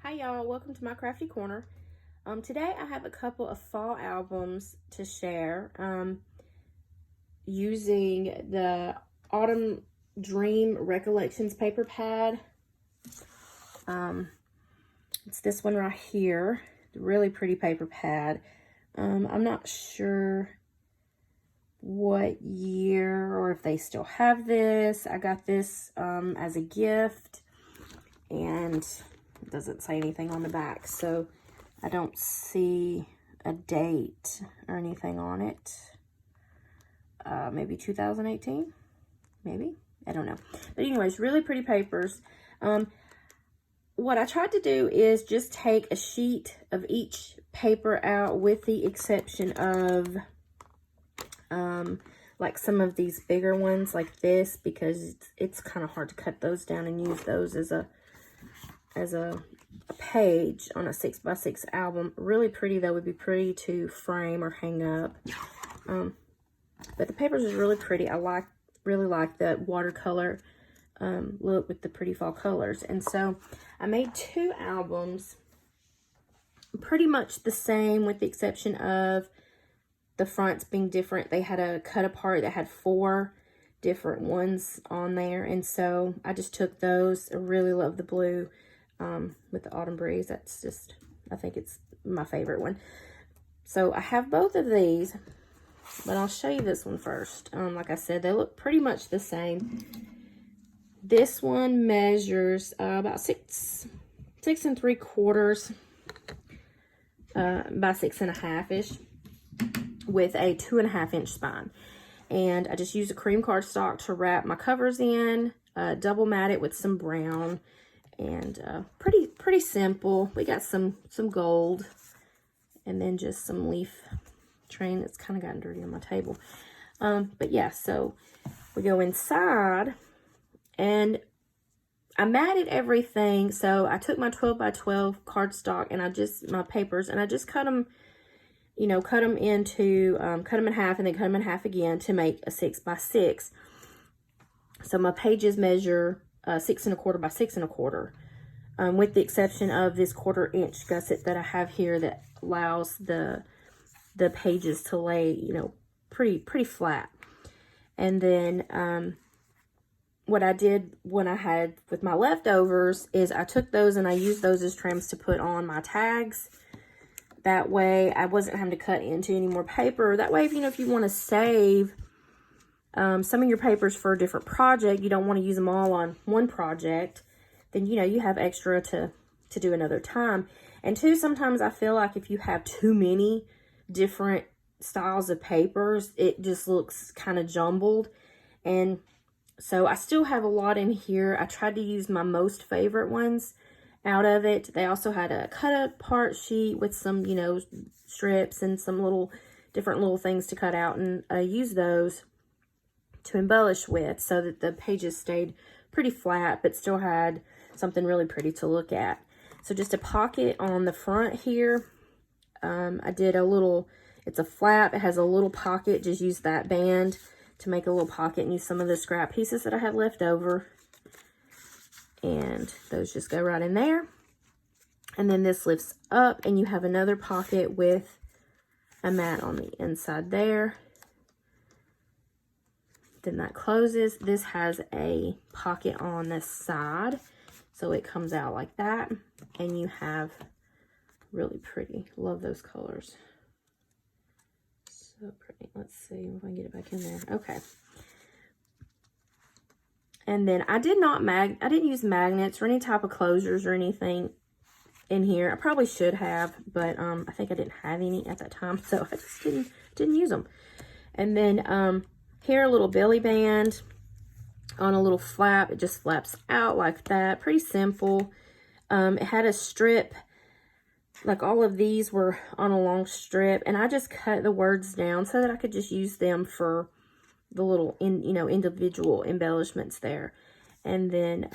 Hi y'all, welcome to my crafty corner. Today I have a couple of fall albums to share using the Autumn Dream Recollections paper pad. It's this one right here, really pretty paper pad. I'm not sure what year or if they still have this. I got this as a gift, and it doesn't say anything on the back, so I don't see a date or anything on it. Maybe 2018, maybe, I don't know. But anyways, really pretty papers. What I tried to do is just take a sheet of each paper out, with the exception of like some of these bigger ones like this, because it's kind of hard to cut those down and use those as a page on a 6x6 album. Really pretty though, would be pretty to frame or hang up. But the papers is really pretty. I really like the watercolor look with the pretty fall colors. And so I made two albums pretty much the same, with the exception of the fronts being different. They had a cut apart that had 4 different ones on there, and so I just took those. I really love the blue with the Autumn Breeze. That's just, I think it's my favorite one. So I have both of these, but I'll show you this one first. Like I said, they look pretty much the same. This one measures about 6 3/4 by 6.5 ish, with a 2.5 inch spine. And I just use a cream cardstock to wrap my covers in, double mat it with some brown, and pretty simple. We got some gold, and then just some leaf train that's kind of gotten dirty on my table. But yeah, so we go inside, and I matted everything. So I took my 12x12 cardstock and my papers, and I just cut them, cut them in half, and then cut them in half again to make a 6x6. So my pages measure 6 1/4 by 6 1/4, with the exception of this 1/4 inch gusset that I have here that allows the pages to lay, pretty flat. And then what I did when I had with my leftovers is I took those and I used those as trims to put on my tags. That way I wasn't having to cut into any more paper. That way, if you want to save some of your papers for a different project, you don't want to use them all on one project, then, you have extra to do another time. And two, sometimes I feel like if you have too many different styles of papers, it just looks kind of jumbled. And so I still have a lot in here. I tried to use my most favorite ones out of it. They also had a cut apart sheet with some, strips and some different little things to cut out, and I used those to embellish with, so that the pages stayed pretty flat but still had something really pretty to look at. So just a pocket on the front here. I did it's a flap, it has a little pocket. Just use that band to make a little pocket and use some of the scrap pieces that I have left over, and those just go right in there. And then this lifts up, and you have another pocket with a mat on the inside there. Then that closes. This has a pocket on this side, so it comes out like that, and you have really pretty, love those colors, so pretty. Let's see if I can get it back in there. Okay. And then I didn't use magnets or any type of closures or anything in here. I probably should have, but I think I didn't have any at that time, so I just didn't use them. And then here, a little belly band on a little flap. It just flaps out like that. Pretty simple. It had a strip, like all of these were on a long strip, and I just cut the words down so that I could just use them for the little individual embellishments there. And then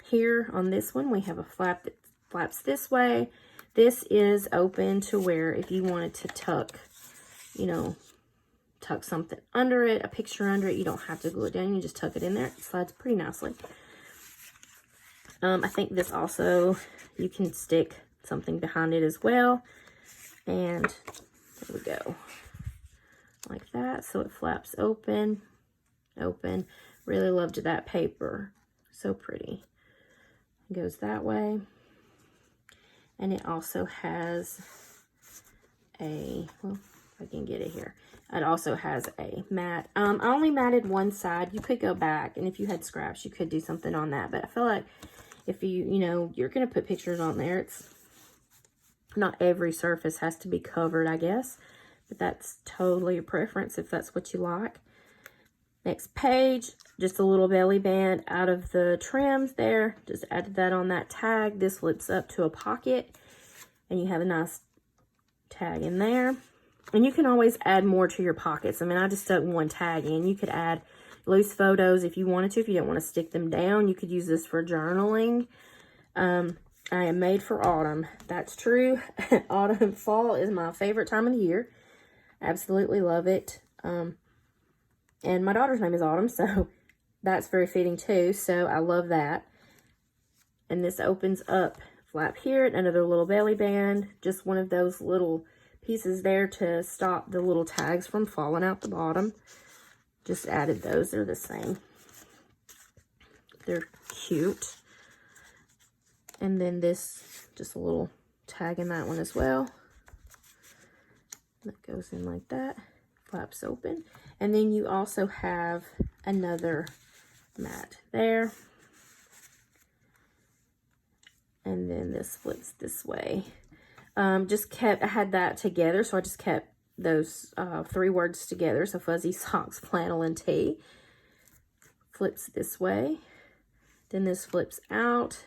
here on this one, we have a flap that flaps this way. This is open to where if you wanted to tuck something under it, a picture under it, you don't have to glue it down. You just tuck it in there. It slides pretty nicely. I think this also, you can stick something behind it as well. And there we go. Like that. So it flaps open, open. Really loved that paper. So pretty. It goes that way. And it also has a, well, if I can get it here. It also has a mat. I only matted one side. You could go back, and if you had scraps, you could do something on that. But I feel like if you know, you're going to put pictures on there, it's not every surface has to be covered, I guess. But that's totally your preference if that's what you like. Next page, just a little belly band out of the trims there. Just added that on that tag. This flips up to a pocket, and you have a nice tag in there. And you can always add more to your pockets. I mean, I just stuck one tag in. You could add loose photos if you wanted to. If you don't want to stick them down, you could use this for journaling. I am made for autumn. That's true. Autumn, fall is my favorite time of the year. Absolutely love it. And my daughter's name is Autumn, so that's very fitting too. So I love that. And this opens up, flap here, another little belly band. Just one of those little pieces there to stop the little tags from falling out the bottom. Just added those. They're the same. They're cute. And then this, just a little tag in that one as well. That goes in like that. Flaps open. And then you also have another mat there. And then this flips this way. I had that together, so I just kept those 3 words together. So fuzzy socks, flannel, and tee. Flips this way. Then this flips out.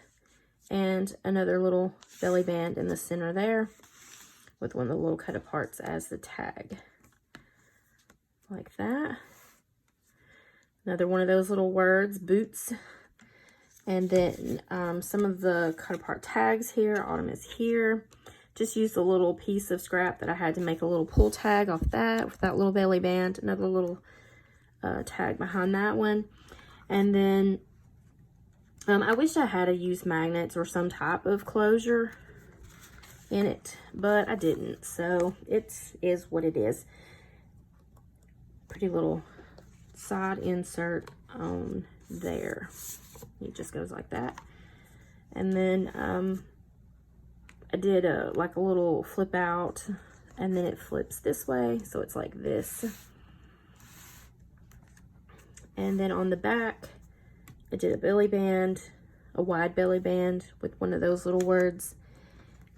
And another little belly band in the center there with one of the little cut aparts as the tag. Like that. Another one of those little words, boots. And then some of the cut apart tags here. Autumn is here. Just used a little piece of scrap that I had to make a little pull tag off that with that little belly band. Another little tag behind that one. And then I wish I had used magnets or some type of closure in it, but I didn't. So it is what it is. Pretty little side insert on there. It just goes like that. And then I did like a little flip out, and then it flips this way, so it's like this. And then on the back, I did a belly band, a wide belly band with one of those little words,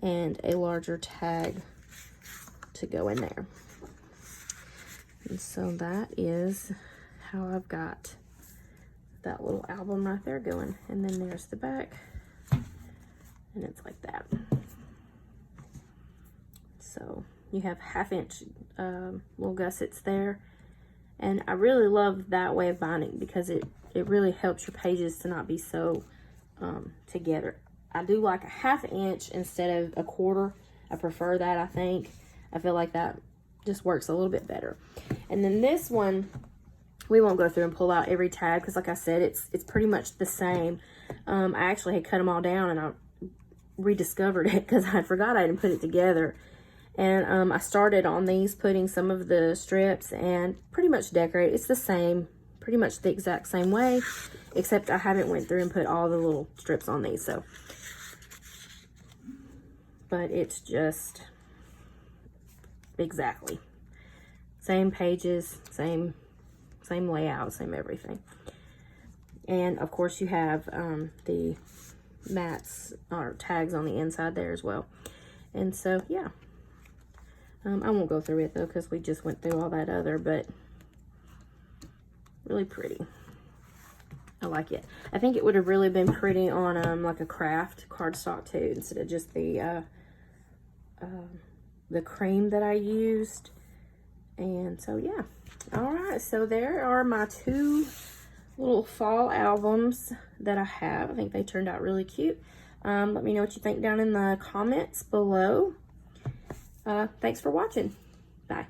and a larger tag to go in there. And so that is how I've got that little album right there going. And then there's the back, and it's like that. So you have 1/2 inch little gussets there. And I really love that way of binding because it really helps your pages to not be so together. I do like a 1/2 inch instead of a 1/4. I prefer that, I think. I feel like that just works a little bit better. And then this one, we won't go through and pull out every tag because, like I said, it's pretty much the same. I actually had cut them all down and I rediscovered it because I forgot I didn't put it together. And I started on these, putting some of the strips and pretty much decorate. It's the same, pretty much the exact same way, except I haven't went through and put all the little strips on these. So, but it's just exactly same pages, same layout, same everything. And of course you have the mats or tags on the inside there as well. And so yeah. I won't go through it though because we just went through all that other, but really pretty. I like it. I think it would have really been pretty on like a craft cardstock too, instead of just the cream that I used. And so yeah. All right, so there are my 2 little fall albums that I have. I think they turned out really cute. Let me know what you think down in the comments below. Thanks for watching. Bye.